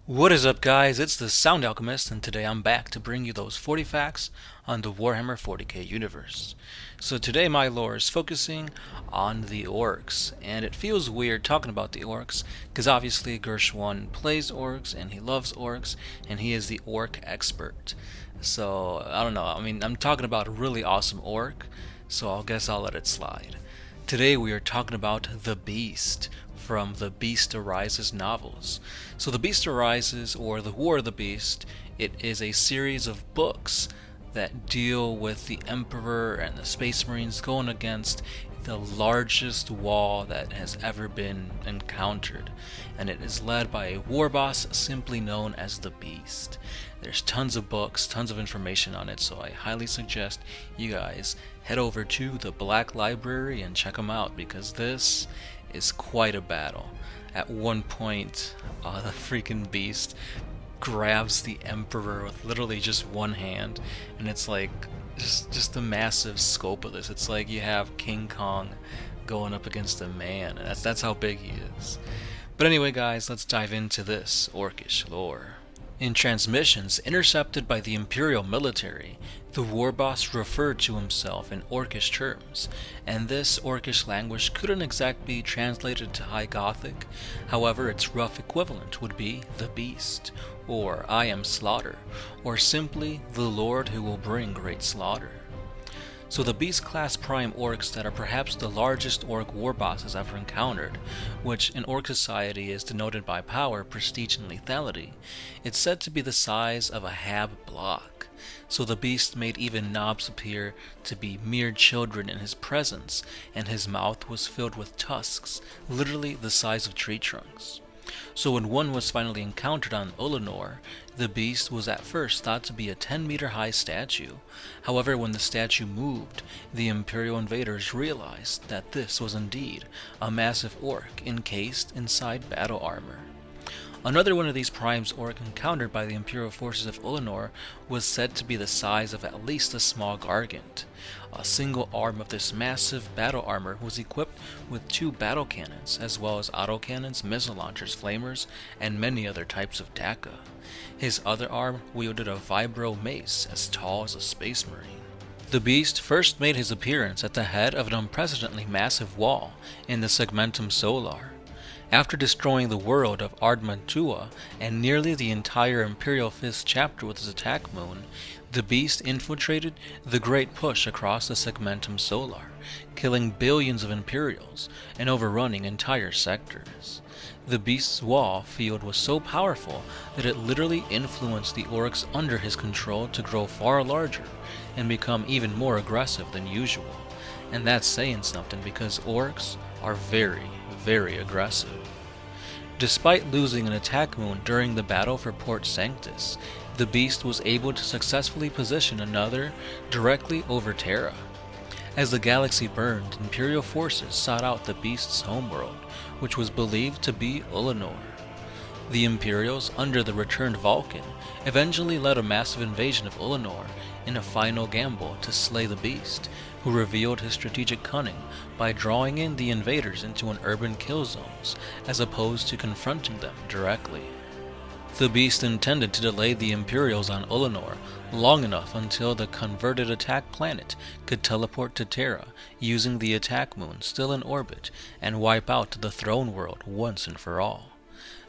What is up, guys? It's the Sound Alchemist, and today I'm back to bring you those 40 facts on the Warhammer 40k universe. So today my lore is focusing on the orcs, and it feels weird talking about the orcs, because obviously Gershwin plays orcs, and he loves orcs, and he is the orc expert. So, I don't know, I'm talking about a really awesome orc, so I guess I'll let it slide. Today we are talking about The Beast from the Beast Arises novels. So The Beast Arises, or The War of the Beast, it is a series of books that deal with the Emperor and the Space Marines going against the largest wall that has ever been encountered, and it is led by a war boss simply known as the Beast. There's tons of books, tons of information on it, so I highly suggest you guys head over to the Black Library and check them out, because this is quite a battle. At one point, the freaking Beast grabs the Emperor with literally just one hand, and it's like just the massive scope of this. It's like you have King Kong going up against a man, and that's how big he is. But anyway, guys, let's dive into this orcish lore. In transmissions intercepted by the Imperial military, the war boss referred to himself in orcish terms, and this orcish language couldn't exactly be translated to High Gothic. However, its rough equivalent would be the Beast, or I am Slaughter, or simply the Lord who will bring great slaughter. So the Beast-class Prime orcs that are perhaps the largest orc war bosses ever encountered, which in orc society is denoted by power, prestige, and lethality, it's said to be the size of a hab block. So the Beast made even knobs appear to be mere children in his presence, and his mouth was filled with tusks, literally the size of tree trunks. So when one was finally encountered on Ulanor, the Beast was at first thought to be a 10-meter high statue. However, when the statue moved, the Imperial invaders realized that this was indeed a massive orc encased inside battle armor. Another one of these primes orc encountered by the Imperial forces of Ulanor was said to be the size of at least a small gargant. A single arm of this massive battle armor was equipped with 2 battle cannons, as well as autocannons, missile launchers, flamers, and many other types of dakka. His other arm wielded a vibro mace as tall as a space marine. The Beast first made his appearance at the head of an unprecedentedly massive wall in the Segmentum Solar. After destroying the world of Ardmantua and nearly the entire Imperial 5th chapter with his attack moon, the Beast infiltrated the Great Push across the Segmentum Solar, killing billions of Imperials and overrunning entire sectors. The Beast's wall field was so powerful that it literally influenced the orcs under his control to grow far larger and become even more aggressive than usual. And that's saying something, because orcs are very, very aggressive. Despite losing an attack moon during the battle for Port Sanctus, the Beast was able to successfully position another directly over Terra. As the galaxy burned, Imperial forces sought out the Beast's homeworld, which was believed to be Ulanor. The Imperials, under the returned Vulcan, eventually led a massive invasion of Ulanor in a final gamble to slay the Beast, who revealed his strategic cunning by drawing in the invaders into an urban kill zones, as opposed to confronting them directly. The Beast intended to delay the Imperials on Ulanor long enough until the converted attack planet could teleport to Terra using the attack moon still in orbit and wipe out the throne world once and for all.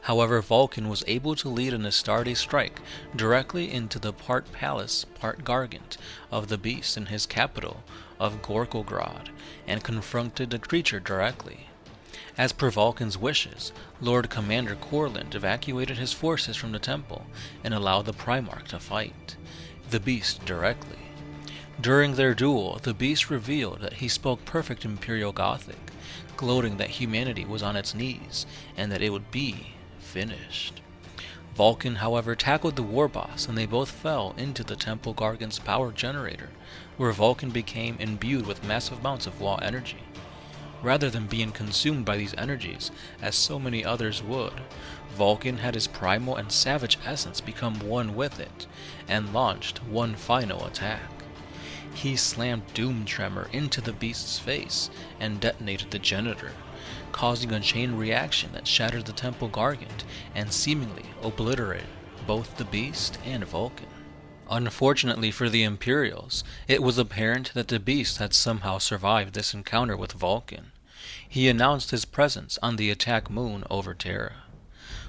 However, Vulcan was able to lead an Astartes strike directly into the part palace, part gargant of the Beast in his capital of Gorkograd, and confronted the creature directly. As per Vulcan's wishes, Lord Commander Corland evacuated his forces from the temple and allowed the Primarch to fight the Beast directly. During their duel, the Beast revealed that he spoke perfect Imperial Gothic, gloating that humanity was on its knees and that it would be finished. Vulcan, however, tackled the war boss, and they both fell into the Temple Gargant's power generator, where Vulcan became imbued with massive amounts of wall energy. Rather than being consumed by these energies, as so many others would, Vulcan had his primal and savage essence become one with it, and launched one final attack. he slammed Doom Tremor into the beast's face and detonated the genitor, causing a chain reaction that shattered the Temple Gargant and seemingly obliterated both the beast and Vulcan. Unfortunately for the Imperials, it was apparent that the beast had somehow survived this encounter with Vulcan. He announced his presence on the attack moon over Terra.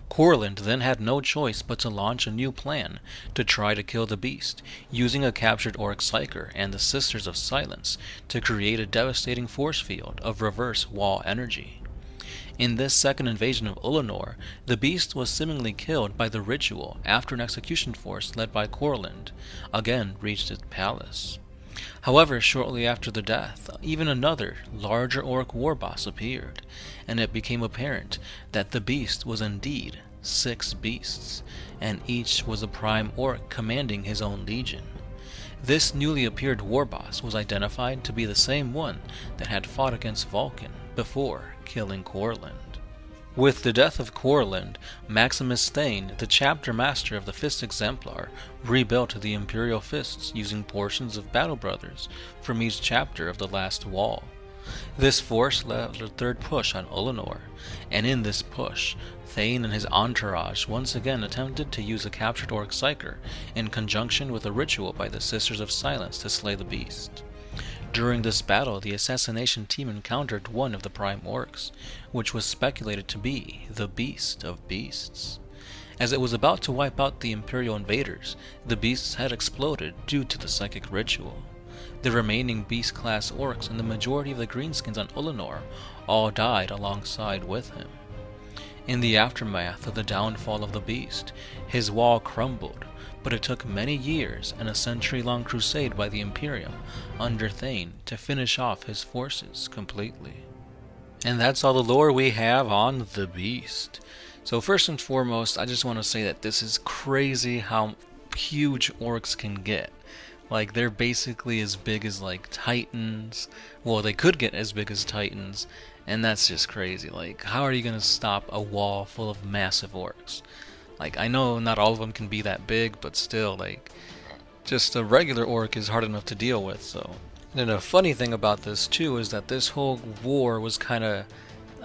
Courland then had no choice but to launch a new plan to try to kill the beast, using a captured Orc Psyker and the Sisters of Silence to create a devastating force field of reverse wall energy. In this second invasion of Ulanor, the beast was seemingly killed by the ritual after an execution force led by Courland again reached its palace. However, shortly after the death, even another, larger Orc war boss appeared, and it became apparent that the beast was indeed 6 beasts, and each was a prime Orc commanding his own legion. This newly appeared war boss was identified to be the same one that had fought against Vulcan before killing Courland. With the death of Courland, Maximus Thane, the chapter master of the Fist Exemplar, rebuilt the Imperial Fists using portions of Battle Brothers from each chapter of the Last Wall. This force led a third push on Ulanor, and in this push, Thane and his entourage once again attempted to use a captured Orc Psyker in conjunction with a ritual by the Sisters of Silence to slay the beast. During this battle, the assassination team encountered one of the prime Orcs, which was speculated to be the Beast of Beasts. As it was about to wipe out the Imperial invaders, the beast's head exploded due to the psychic ritual. The remaining Beast-class Orcs and the majority of the Greenskins on Ulanor all died alongside with him. In the aftermath of the downfall of the beast, his wall crumbled, but it took many years and a century-long crusade by the Imperium under Thane to finish off his forces completely. And that's all the lore we have on the beast. So first and foremost, I just want to say that this is crazy how huge Orcs can get. Like, they're basically as big as, like, Titans. Well, they could get as big as Titans, and that's just crazy. Like, how are you going to stop a wall full of massive Orcs? Like, I know not all of them can be that big, but still, like, just a regular Orc is hard enough to deal with, so. And a funny thing about this, too, is that this whole war was kind of,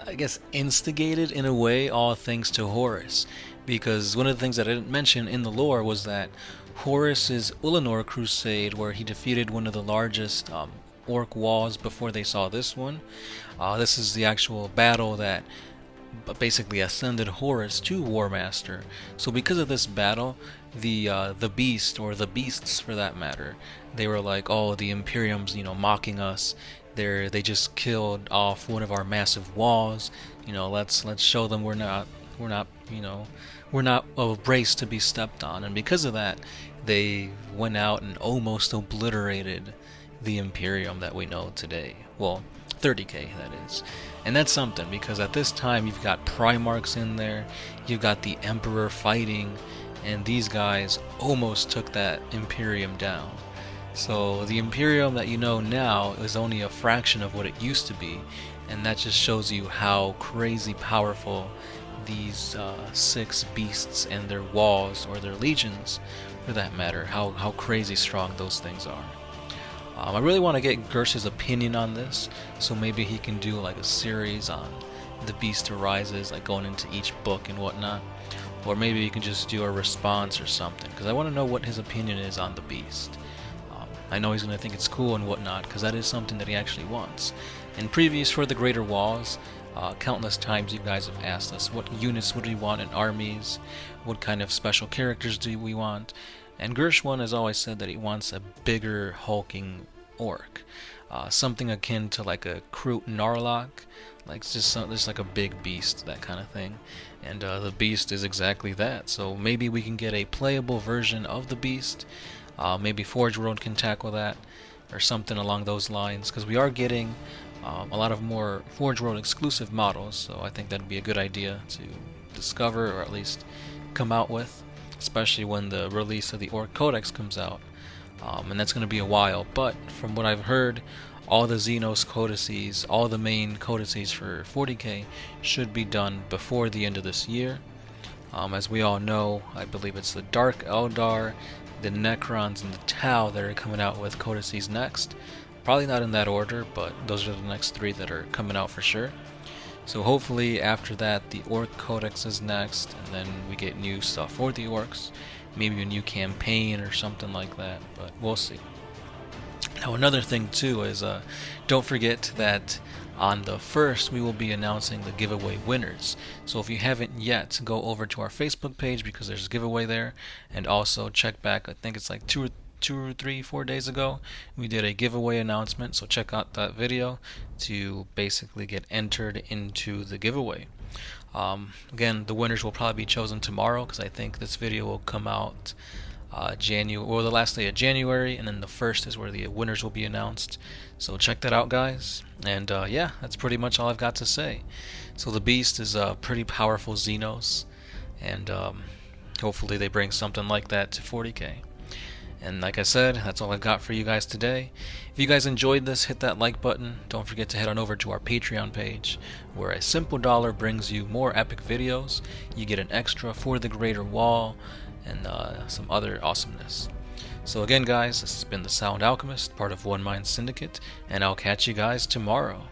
I guess, instigated in a way, all thanks to Horus. Because one of the things that I didn't mention in the lore was that Horus's Ulanor crusade, where he defeated one of the largest Orc walls before they saw this one. This is the actual battle that basically ascended Horus to War Master. So because of this battle, the beast, or the beasts for that matter, they were like, oh, the Imperium's, mocking us. They just killed off one of our massive walls. Let's show them we're not a race to be stepped on. And because of that, they went out and almost obliterated the Imperium that we know today. Well, 30k, that is. And that's something, because at this time you've got Primarchs in there, you've got the Emperor fighting, and these guys almost took that Imperium down. So the Imperium that you know now is only a fraction of what it used to be, and that just shows you how crazy powerful these 6 beasts and their walls, or their legions for that matter, how crazy strong those things are. I really want to get Gersh's opinion on this, so maybe he can do like a series on the Beast Arises, like going into each book and whatnot. Or maybe you can just do a response or something, because I want to know what his opinion is on the Beast. I know he's going to think it's cool and whatnot, because that is something that he actually wants. In previews for the Greater Walls, countless times you guys have asked us what units would we want in armies, what kind of special characters do we want, and Gershwin has always said that he wants a bigger hulking Orc, something akin to like a Kroot Narlock, like just like a big beast, that kind of thing. And the Beast is exactly that. So maybe we can get a playable version of the Beast. Maybe Forge World can tackle that, or something along those lines, because we are getting a lot of more Forge World exclusive models, so I think that'd be a good idea to discover, or at least come out with, especially when the release of the Orc Codex comes out. And that's going to be a while, but from what I've heard, all the Xenos codices, all the main codices for 40k should be done before the end of this year. As we all know, I believe it's the Dark Eldar, the Necrons, and the Tau that are coming out with codices next. Probably not in that order, but those are the next 3 that are coming out for sure. So hopefully after that the Orc Codex is next, and then we get new stuff for the Orcs. Maybe a new campaign or something like that, but we'll see. Now another thing too is don't forget that on the 1st we will be announcing the giveaway winners. So if you haven't yet, go over to our Facebook page because there's a giveaway there, and also check back, I think it's like 2 or 3, 4 days ago, we did a giveaway announcement, so check out that video to basically get entered into the giveaway. Again, the winners will probably be chosen tomorrow because I think this video will come out the last day of January, and then the 1st is where the winners will be announced. So check that out, guys. And yeah, that's pretty much all I've got to say. So the Beast is a pretty powerful Xenos, and hopefully they bring something like that to 40k. And like I said, that's all I've got for you guys today. If you guys enjoyed this, hit that like button. Don't forget to head on over to our Patreon page, where a simple $1 brings you more epic videos. You get an extra for the Greater Wall, and some other awesomeness. So again, guys, this has been the Sound Alchemist, part of One Mind Syndicate, and I'll catch you guys tomorrow.